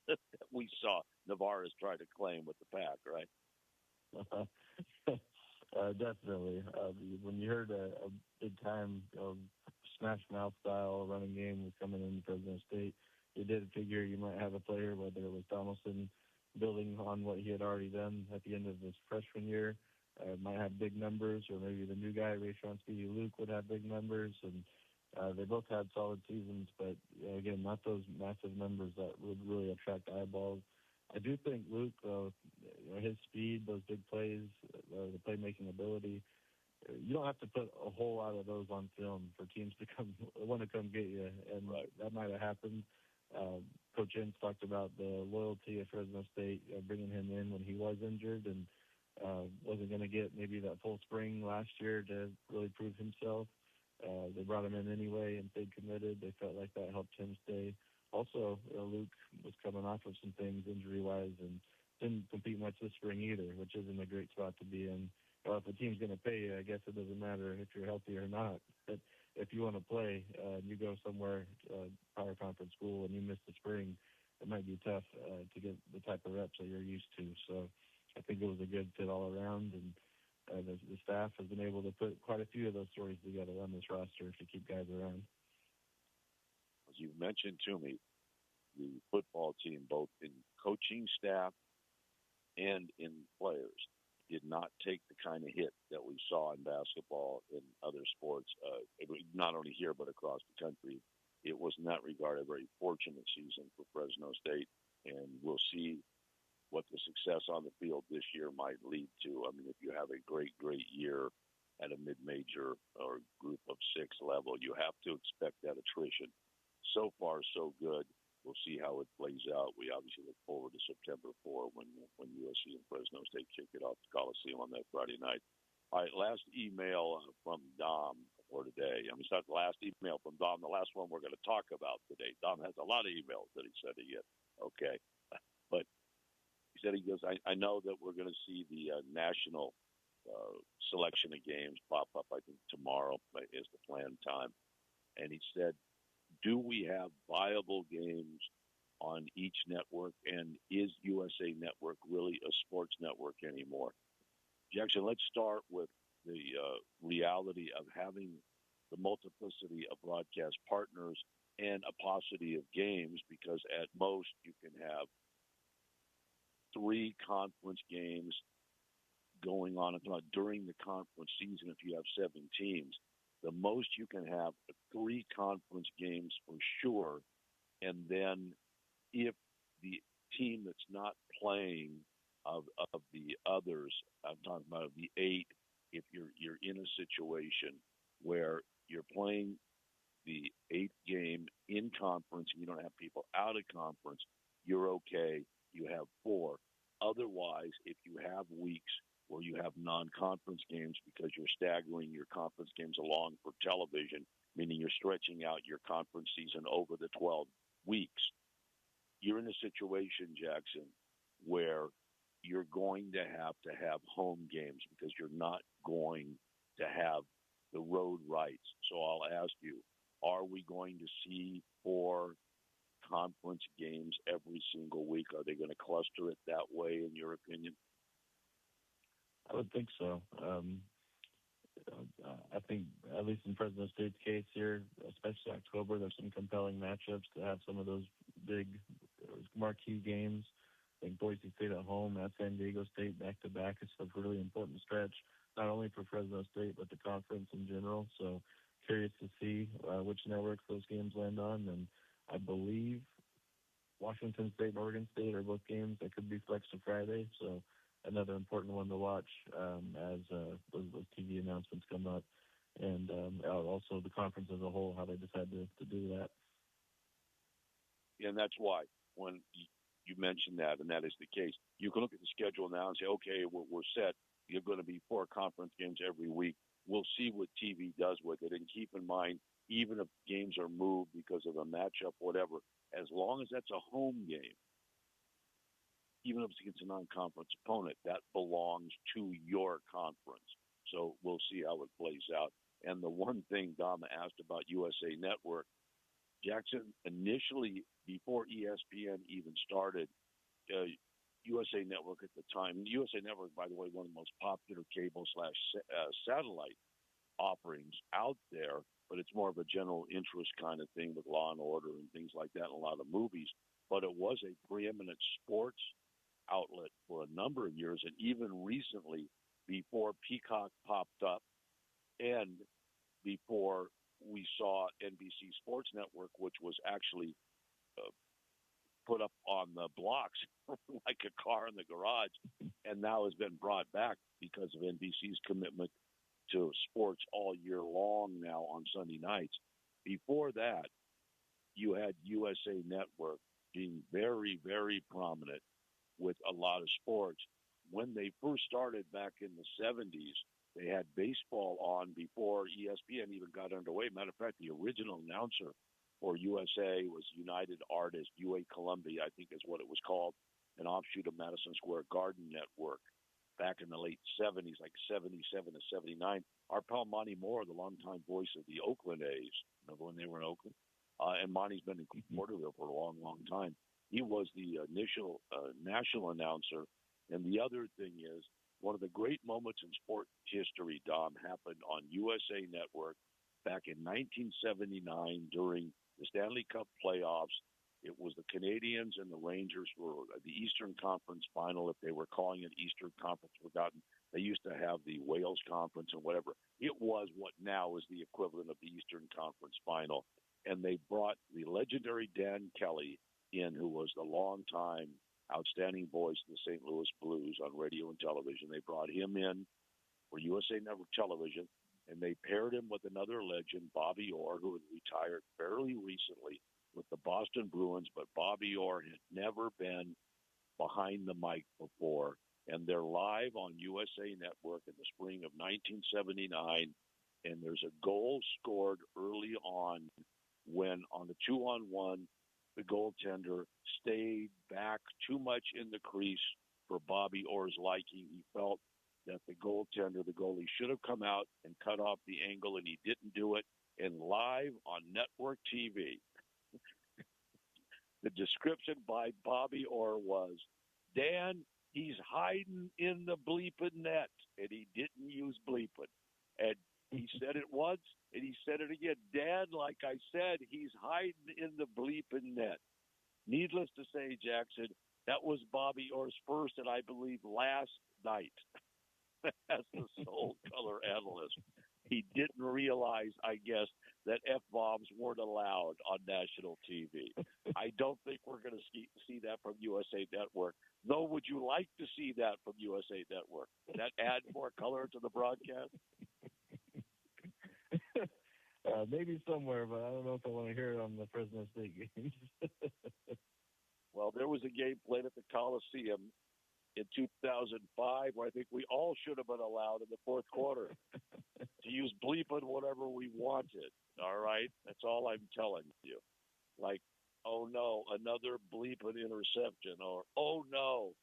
that we saw Navarez try to claim with the pack, right? Definitely. When you heard a big-time smash mouth style running game was coming into Fresno State, you did figure you might have a player, whether it was Donaldson building on what he had already done at the end of his freshman year, might have big numbers, or maybe the new guy, Rayshon Speedy Luke, would have big numbers. And they both had solid seasons, but again, not those massive numbers that would really attract eyeballs. I do think Luke, his speed, those big plays, the playmaking ability, you don't have to put a whole lot of those on film for teams to want to come get you, and that might have happened. Coach Ince talked about the loyalty of Fresno State, bringing him in when he was injured and wasn't going to get maybe that full spring last year to really prove himself. They brought him in anyway and stayed committed. They felt like that helped him stay. Also, Luke was coming off of some things injury-wise and didn't compete much this spring either, which isn't a great spot to be in. Well, if a team's going to pay you, I guess it doesn't matter if you're healthy or not. But if you want to play and you go somewhere, power conference school, and you miss the spring, it might be tough to get the type of reps that you're used to. So I think it was a good fit all around, and the staff has been able to put quite a few of those stories together on this roster to keep guys around. As you mentioned to me, the football team, both in coaching staff and in players, did not take the kind of hit that we saw in basketball and other sports, not only here but across the country. It was in that regard a very fortunate season for Fresno State, and we'll see what the success on the field this year might lead to. I mean, if you have a great year at a mid-major or group of six level, you have to expect that attrition. So far, so good. We'll see how it plays out. We obviously look forward to September 4 when USC and Fresno State kick it off the Coliseum on that Friday night. All right, last email from Dom for today. I mean, it's not the last email from Dom, the last one we're going to talk about today. Dom has a lot of emails that he said he get. Okay. But he said, he goes, I know that we're going to see the national selection of games pop up, I think, tomorrow is the planned time. And he said, do we have viable games on each network, and is USA Network really a sports network anymore? Jackson, let's start with the reality of having the multiplicity of broadcast partners and a paucity of games, because at most you can have 3 conference games going on during the conference season if you have 7 teams. The most you can have 3 conference games for sure, and then if the team that's not playing of the others, I'm talking about of the 8, if you're in a situation where you're playing the 8th game in conference and you don't have people out of conference, you're okay. You have 4. Otherwise, if you have weeks where you have non-conference games because you're staggering your conference games along for television, meaning you're stretching out your conference season over the 12 weeks. You're in a situation, Jackson, where you're going to have home games because you're not going to have the road rights. So I'll ask you, are we going to see 4 conference games every single week? Are they going to cluster it that way, in your opinion? I would think so. I think, at least in Fresno State's case here, especially October, there's some compelling matchups to have some of those big marquee games. I think Boise State at home, at San Diego State back-to-back is a really important stretch, not only for Fresno State, but the conference in general. So curious to see which networks those games land on. And I believe Washington State and Oregon State are both games that could be flexed to Friday. So another important one to watch as those TV announcements come up. And also the conference as a whole, how they decide to do that. Yeah, and that's why when you mentioned that, and that is the case, you can look at the schedule now and say, okay, we're set. You're going to be 4 conference games every week. We'll see what TV does with it. And keep in mind, even if games are moved because of a matchup, whatever, as long as that's a home game, even if it's against a non-conference opponent, that belongs to your conference. So we'll see how it plays out. And the one thing Dom asked about USA Network, Jackson, initially, before ESPN even started, USA Network at the time, USA Network, by the way, one of the most popular cable/satellite offerings out there, but it's more of a general interest kind of thing with Law and Order and things like that, and a lot of movies. But it was a preeminent sports outlet for a number of years, and even recently, before Peacock popped up and before we saw NBC Sports Network, which was actually put up on the blocks like a car in the garage, and now has been brought back because of NBC's commitment to sports all year long now on Sunday nights. Before that, you had USA Network being very, very prominent with a lot of sports. When they first started back in the 70s, they had baseball on before ESPN even got underway. Matter of fact, the original announcer for USA was United Artists, UA Columbia, I think is what it was called, an offshoot of Madison Square Garden Network back in the late 70s, like 77 to 79. Our pal Monty Moore, the longtime voice of the Oakland A's, remember when they were in Oakland? And Monty's been in Porterville for a long, long time. He was the initial national announcer. And the other thing is, one of the great moments in sport history, Dom, happened on USA Network back in 1979 during the Stanley Cup playoffs. It was the Canadiens and the Rangers for the Eastern Conference Final, if they were calling it Eastern Conference Forgotten. They used to have the Wales Conference and whatever. It was what now is the equivalent of the Eastern Conference Final. And they brought the legendary Dan Kelly in, who was the longtime outstanding voice of the St. Louis Blues on radio and television. They brought him in for USA Network Television, and they paired him with another legend, Bobby Orr, who had retired fairly recently with the Boston Bruins, but Bobby Orr had never been behind the mic before. And they're live on USA Network in the spring of 1979, and there's a goal scored early on when, on the 2-on-1, the goaltender stayed back too much in the crease for Bobby Orr's liking. He felt that the goaltender, the goalie, should have come out and cut off the angle, and he didn't do it. And live on network TV, the description by Bobby Orr was, Dan, he's hiding in the bleeping net, and he didn't use bleeping. And he said it once, and he said it again. Dan, like I said, he's hiding in the bleeping net. Needless to say, Jackson, that was Bobby Orr's first and I believe last night as the sole color analyst. He didn't realize, I guess, that F-bombs weren't allowed on national TV. I don't think we're going to see that from USA Network. Though, would you like to see that from USA Network? Would that add more color to the broadcast? Maybe somewhere, but I don't know if I want to hear it on the Fresno State games. Well, there was a game played at the Coliseum in 2005, where I think we all should have been allowed in the fourth quarter to use bleeping whatever we wanted. All right? That's all I'm telling you. Like, oh no, another bleeping interception, or oh no,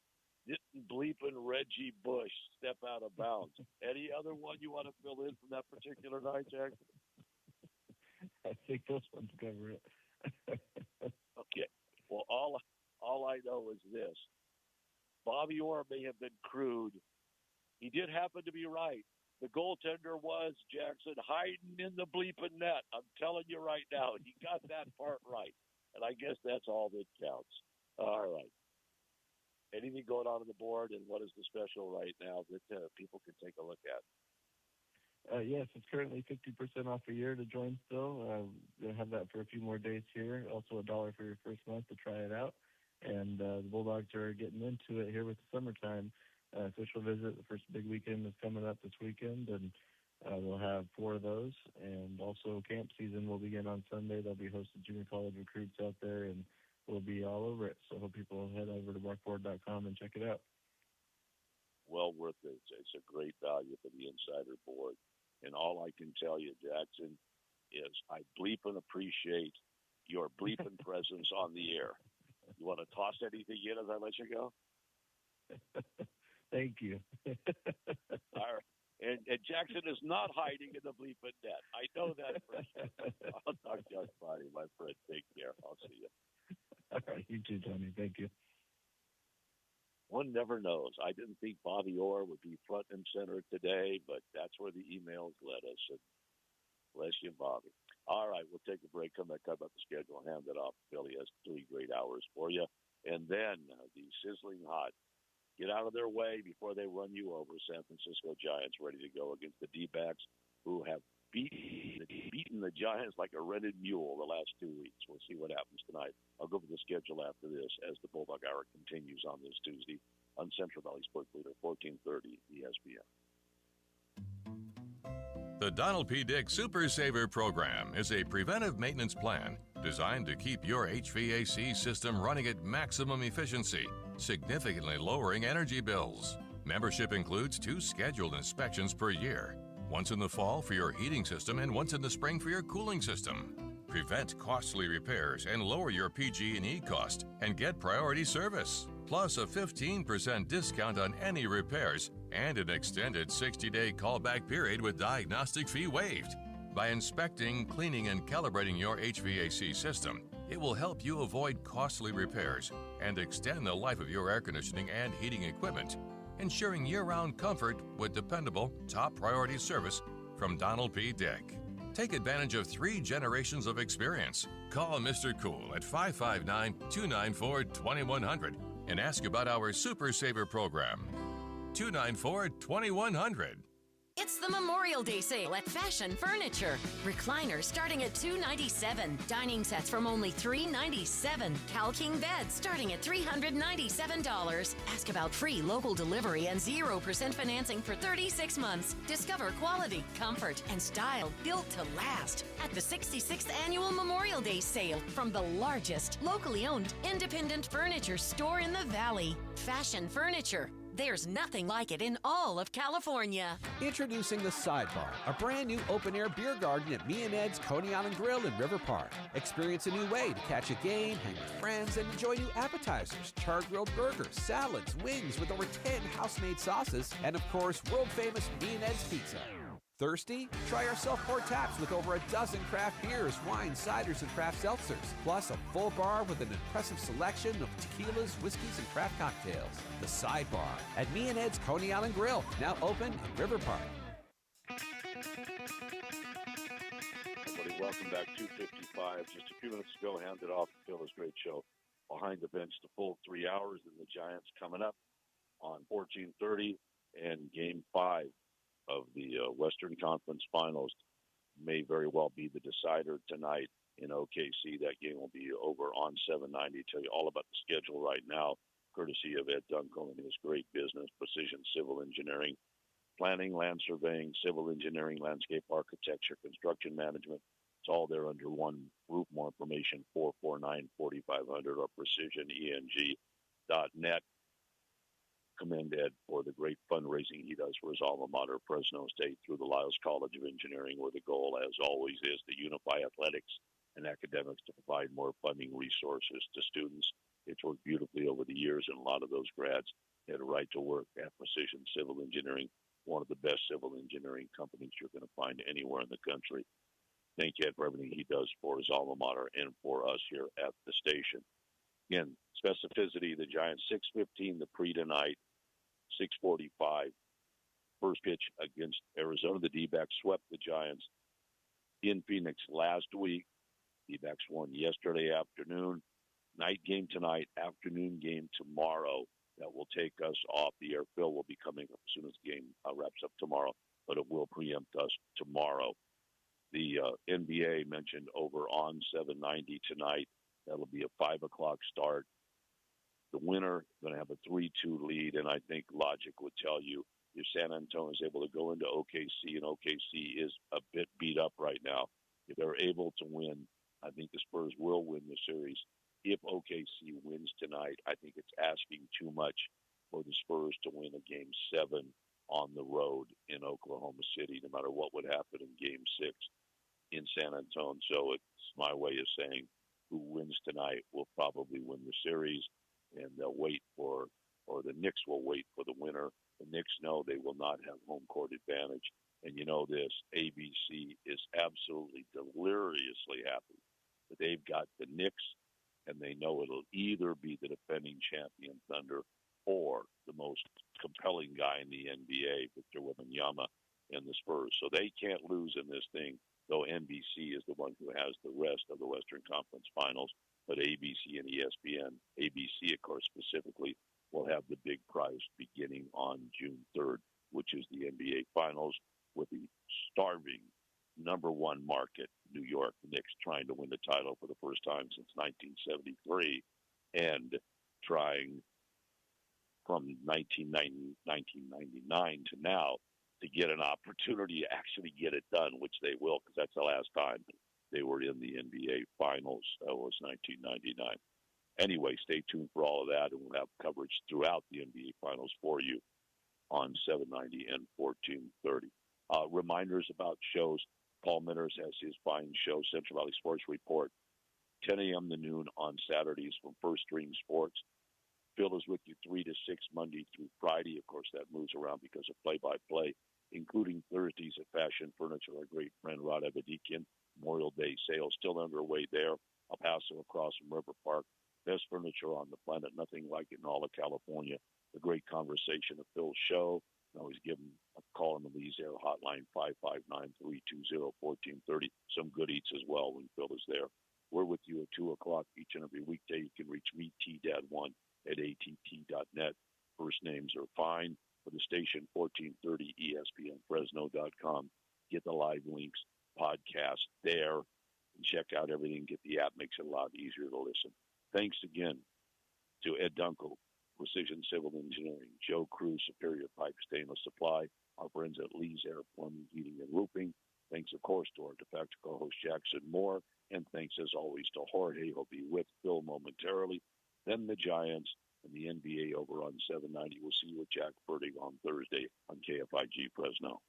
didn't bleeping Reggie Bush step out of bounds? Any other one you want to fill in from that particular night, Jackson? I think those ones cover it. Okay. Well, all I know is this. Bobby Orr may have been crude. He did happen to be right. The goaltender was, Jackson, hiding in the bleeping net. I'm telling you right now, he got that part right. And I guess that's all that counts. All right. Anything going on the board, and what is the special right now that people can take a look at? Yes, it's currently 50% off a year to join still. We'll have that for a few more days here. Also $1 for your first month to try it out. And the Bulldogs are getting into it here with the summertime. Official visit, the first big weekend is coming up this weekend, and we'll have 4 of those. And also camp season will begin on Sunday. They'll be hosting junior college recruits out there, and we'll be all over it. So I hope people head over to markboard.com and check it out. Well worth it. It's a great value for the insider board. And all I can tell you, Jackson, is I bleep and appreciate your bleeping presence on the air. You want to toss anything in as I let you go? Thank you. All right. And Jackson is not hiding in the bleeping net. I know that for sure. I'll talk to you on Friday, my friend. Take care. I'll see you. All right. You too, Tony. Thank you. One never knows. I didn't think Bobby Orr would be front and center today, but that's where the emails led us. And bless you, Bobby. All right, we'll take a break. Come back, talk about the schedule, hand it off. Billy has 3 great hours for you. And then the sizzling hot. Get out of their way before they run you over. San Francisco Giants ready to go against the D-backs, who have beaten the Giants like a rented mule the last 2 weeks. We'll see what happens tonight. I'll go over the schedule after this as the Bulldog Hour continues on this Tuesday on Central Valley Sports Leader, 1430 ESPN. The Donald P. Dick Super Saver Program is a preventive maintenance plan designed to keep your HVAC system running at maximum efficiency, significantly lowering energy bills. Membership includes 2 scheduled inspections per year, once in the fall for your heating system and once in the spring for your cooling system. Prevent costly repairs and lower your PG&E cost and get priority service, plus a 15% discount on any repairs and an extended 60-day callback period with diagnostic fee waived. By inspecting, cleaning, and calibrating your HVAC system, it will help you avoid costly repairs and extend the life of your air conditioning and heating equipment, ensuring year-round comfort with dependable, top-priority service from Donald P. Dick. Take advantage of 3 generations of experience. Call Mr. Cool at 559-294-2100 and ask about our Super Saver program. 294-2100. It's the Memorial Day sale at Fashion Furniture. Recliners starting at $297. Dining sets from only $397. Cal King beds starting at $397. Ask about free local delivery and 0% financing for 36 months. Discover quality, comfort, and style built to last at the 66th Annual Memorial Day sale from the largest locally owned independent furniture store in the Valley. Fashion Furniture. There's nothing like it in all of California. Introducing the Sidebar, a brand new open-air beer garden at Me and Ed's Coney Island Grill in River Park. Experience a new way to catch a game, hang with friends, and enjoy new appetizers, char-grilled burgers, salads, wings with over 10 house-made sauces, and of course, world-famous Me and Ed's pizza. Thirsty? Try our self-poured taps with over a dozen craft beers, wines, ciders, and craft seltzers. Plus a full bar with an impressive selection of tequilas, whiskeys, and craft cocktails. The Sidebar at Me and Ed's Coney Island Grill, now open in River Park. Everybody, welcome back. 2:55. Just a few minutes ago, handed off to Phil's great show. Behind the bench, the full 3 hours, and the Giants coming up on 14:30, and Game 5 of the Western Conference Finals may very well be the decider tonight in OKC. That game will be over on 790. Tell you all about the schedule right now, courtesy of Ed Dunkel and his great business, Precision Civil Engineering, planning, land surveying, civil engineering, landscape architecture, construction management. It's all there under one roof. More information, 449-4500 or precisioneng.net. commend Ed for the great fundraising he does for his alma mater, Fresno State, through the Lyles College of Engineering, where the goal, as always, is to unify athletics and academics to provide more funding resources to students. It's worked beautifully over the years, and a lot of those grads had a right to work at Precision Civil Engineering, one of the best civil engineering companies you're going to find anywhere in the country. Thank Ed for everything he does for his alma mater and for us here at the station. Again, specificity, the Giants 6:15, the pre tonight, 6:45. First pitch against Arizona. The D-backs swept the Giants in Phoenix last week. D-backs won yesterday afternoon. Night game tonight, afternoon game tomorrow. That will take us off the air. Phil will be coming up as soon as the game wraps up tomorrow, but it will preempt us tomorrow. The NBA mentioned over on 790 tonight. That'll be a 5 o'clock start. The winner going to have a 3-2 lead, and I think logic would tell you if San Antonio is able to go into OKC, and OKC is a bit beat up right now, if they're able to win, I think the Spurs will win the series. If OKC wins tonight, I think it's asking too much for the Spurs to win a Game 7 on the road in Oklahoma City, no matter what would happen in Game 6 in San Antonio. So it's my way of saying who wins tonight will probably win the series, and they'll wait for, or the Knicks will wait for the winner. The Knicks know they will not have home court advantage. And you know this, ABC is absolutely deliriously happy that they've got the Knicks, and they know it'll either be the defending champion Thunder or the most compelling guy in the NBA, Victor Wembanyama, and the Spurs. So they can't lose in this thing, though NBC is the one who has the rest of the Western Conference Finals. But ABC and ESPN, ABC, of course, specifically, will have the big prize beginning on June 3rd, which is the NBA Finals, with the starving number one market, New York Knicks, trying to win the title for the first time since 1973, and trying from 1999 to now to get an opportunity to actually get it done, which they will, because that's the last time they were in the NBA Finals. That was 1999. Anyway, stay tuned for all of that, and we'll have coverage throughout the NBA Finals for you on 790 and 1430. Reminders about shows. Paul Minters has his fine show, Central Valley Sports Report, 10 a.m. to noon on Saturdays from First String Sports. Phil is with you 3 to 6 Monday through Friday. Of course, that moves around because of play-by-play, including Thursdays at Fashion Furniture. Our great friend Rod Evadikian. Memorial Day sale still underway there. El Paso across from River Park. Best furniture on the planet. Nothing like it in all of California. The great conversation of Phil's show. And always give him a call on the Lee's Air hotline, 559-320-1430. Some good eats as well when Phil is there. We're with you at 2 o'clock each and every weekday. You can reach me, T-Dad1, at att.net. First names are fine. For the station, 1430 ESPNFresno.com. Get the live links, podcast there, and check out everything. Get the app. Makes it a lot easier to listen. Thanks again to Ed Dunkel, Precision Civil Engineering, Joe Cruz, Superior Pipe Stainless Supply, our friends at Lee's Air Plumbing, Heating, and Roofing. Thanks, of course, to our de facto co-host Jackson Moore. And thanks, as always, to Jorge. He'll be with Phil momentarily. Then the Giants and the NBA over on 790. We'll see you with Jack Fertig on Thursday on KFIG Fresno.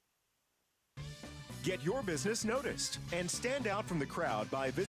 Get your business noticed and stand out from the crowd by visiting